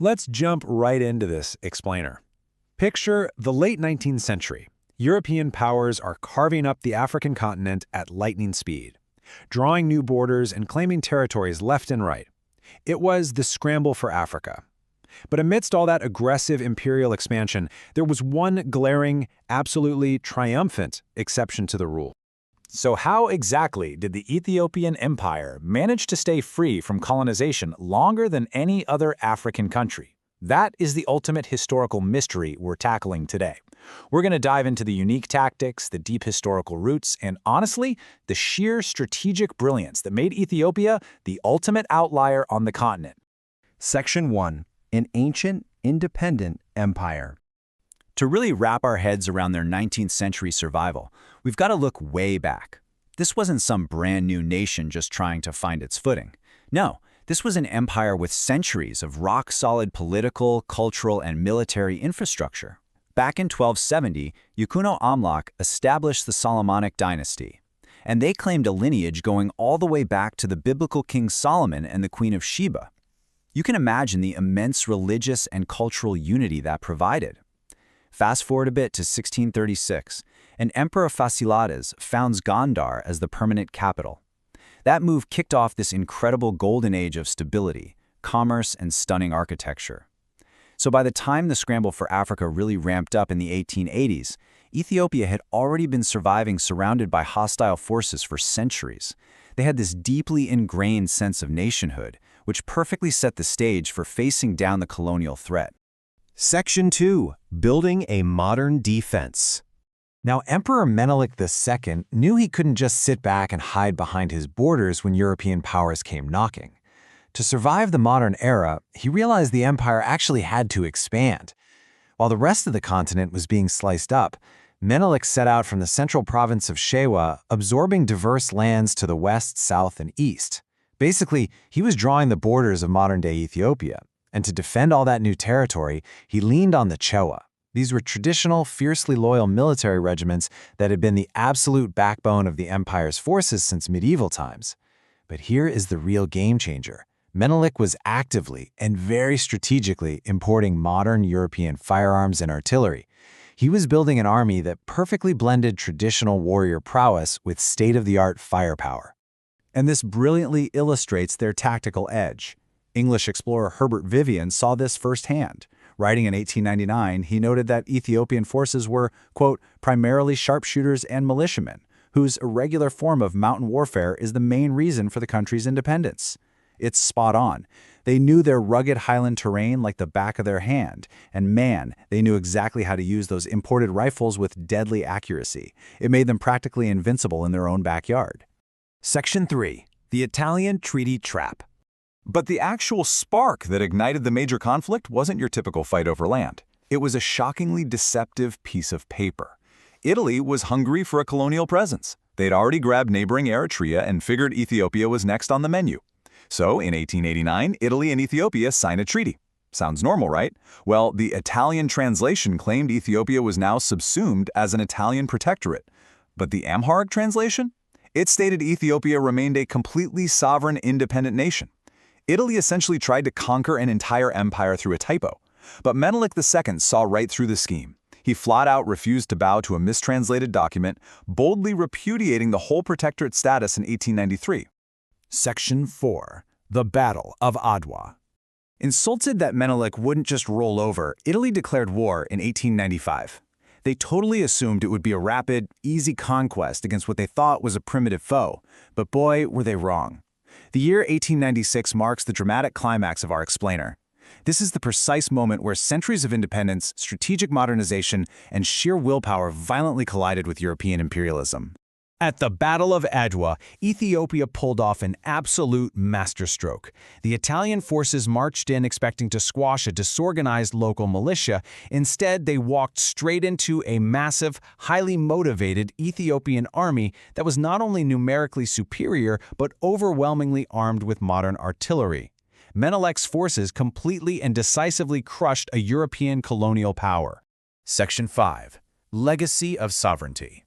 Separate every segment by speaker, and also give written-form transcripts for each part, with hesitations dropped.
Speaker 1: Let's jump right into this explainer. Picture the late 19th century. European powers are carving up the African continent at lightning speed, drawing new borders and claiming territories left and right. It was the scramble for Africa. But amidst all that aggressive imperial expansion, there was one glaring, absolutely triumphant exception to the rule.
Speaker 2: So how exactly did the Ethiopian Empire manage to stay free from colonization longer than any other African country? That is the ultimate historical mystery we're tackling today. We're going to dive into the unique tactics, the deep historical roots, and honestly, the sheer strategic brilliance that made Ethiopia the ultimate outlier on the continent.
Speaker 3: Section 1. An ancient, independent empire.
Speaker 2: To really wrap our heads around their 19th century survival, we've got to look way back. This wasn't some brand new nation just trying to find its footing. No, this was an empire with centuries of rock-solid political, cultural, and military infrastructure. Back in 1270, Yukuno Amlak established the Solomonic dynasty, and they claimed a lineage going all the way back to the biblical King Solomon and the Queen of Sheba. You can imagine the immense religious and cultural unity that provided. Fast forward a bit to 1636, and Emperor Fasilides founds Gondar as the permanent capital. That move kicked off this incredible golden age of stability, commerce, and stunning architecture. So by the time the scramble for Africa really ramped up in the 1880s, Ethiopia had already been surrounded by hostile forces for centuries. They had this deeply ingrained sense of nationhood, which perfectly set the stage for facing down the colonial threat.
Speaker 3: Section 2. Building a modern defense.
Speaker 1: Now, Emperor Menelik II knew he couldn't just sit back and hide behind his borders when European powers came knocking. To survive the modern era, he realized the empire actually had to expand. While the rest of the continent was being sliced up, Menelik set out from the central province of Shewa, absorbing diverse lands to the west, south, and east. Basically, he was drawing the borders of modern-day Ethiopia, and to defend all that new territory, he leaned on the Chewa. These were traditional, fiercely loyal military regiments that had been the absolute backbone of the empire's forces since medieval times. But here is the real game changer. Menelik was actively and very strategically importing modern European firearms and artillery. He was building an army that perfectly blended traditional warrior prowess with state-of-the-art firepower.
Speaker 2: And this brilliantly illustrates their tactical edge. English explorer Herbert Vivian saw this firsthand. Writing in 1899, he noted that Ethiopian forces were, quote, primarily sharpshooters and militiamen, whose irregular form of mountain warfare is the main reason for the country's independence. It's spot on. They knew their rugged highland terrain like the back of their hand, and man, they knew exactly how to use those imported rifles with deadly accuracy. It made them practically invincible in their own backyard.
Speaker 3: Section 3. The Italian Treaty Trap.
Speaker 4: But the actual spark that ignited the major conflict wasn't your typical fight over land. It was a shockingly deceptive piece of paper. Italy was hungry for a colonial presence. They'd already grabbed neighboring Eritrea and figured Ethiopia was next on the menu. So, in 1889, Italy and Ethiopia signed a treaty. Sounds normal, right? Well, the Italian translation claimed Ethiopia was now subsumed as an Italian protectorate. But the Amharic translation? It stated Ethiopia remained a completely sovereign, independent nation. Italy essentially tried to conquer an entire empire through a typo. But Menelik II saw right through the scheme. He flat out refused to bow to a mistranslated document, boldly repudiating the whole protectorate status in 1893.
Speaker 3: Section 4. The Battle of Adwa.
Speaker 2: Insulted that Menelik wouldn't just roll over, Italy declared war in 1895. They totally assumed it would be a rapid, easy conquest against what they thought was a primitive foe, but boy, were they wrong. The year 1896 marks the dramatic climax of our explainer. This is the precise moment where centuries of independence, strategic modernization, and sheer willpower violently collided with European imperialism.
Speaker 3: At the Battle of Adwa, Ethiopia pulled off an absolute masterstroke. The Italian forces marched in expecting to squash a disorganized local militia. Instead, they walked straight into a massive, highly motivated Ethiopian army that was not only numerically superior, but overwhelmingly armed with modern artillery. Menelik's forces completely and decisively crushed a European colonial power.
Speaker 2: Section 5. Legacy of Sovereignty.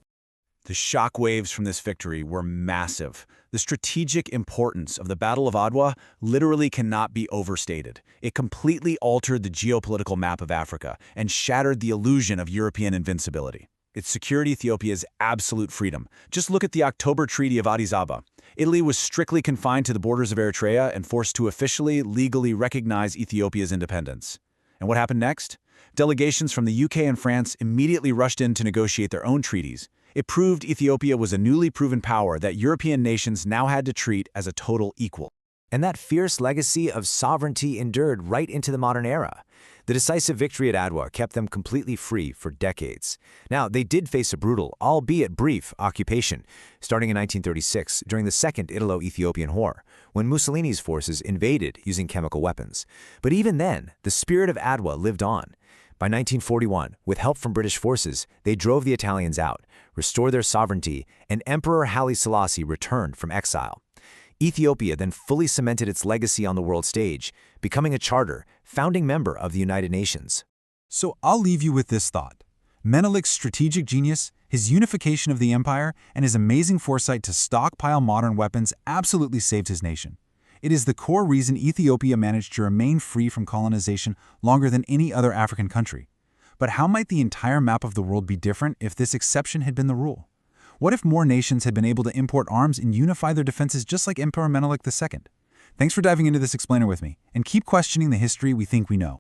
Speaker 2: The shockwaves from this victory were massive. The strategic importance of the Battle of Adwa literally cannot be overstated. It completely altered the geopolitical map of Africa and shattered the illusion of European invincibility. It secured Ethiopia's absolute freedom. Just look at the October Treaty of Addis Ababa. Italy was strictly confined to the borders of Eritrea and forced to officially, legally recognize Ethiopia's independence. And what happened next? Delegations from the UK and France immediately rushed in to negotiate their own treaties. It proved Ethiopia was a newly proven power that European nations now had to treat as a total equal.
Speaker 1: And that fierce legacy of sovereignty endured right into the modern era. The decisive victory at Adwa kept them completely free for decades. Now, they did face a brutal, albeit brief, occupation, starting in 1936 during the Second Italo-Ethiopian War, when Mussolini's forces invaded using chemical weapons. But even then, the spirit of Adwa lived on. By 1941, with help from British forces, they drove the Italians out, restored their sovereignty, and Emperor Haile Selassie returned from exile. Ethiopia then fully cemented its legacy on the world stage, becoming a charter, founding member of the United Nations.
Speaker 3: So I'll leave you with this thought. Menelik's strategic genius, his unification of the empire, and his amazing foresight to stockpile modern weapons absolutely saved his nation. It is the core reason Ethiopia managed to remain free from colonization longer than any other African country. But how might the entire map of the world be different if this exception had been the rule? What if more nations had been able to import arms and unify their defenses just like Emperor Menelik II? Thanks for diving into this explainer with me, and keep questioning the history we think we know.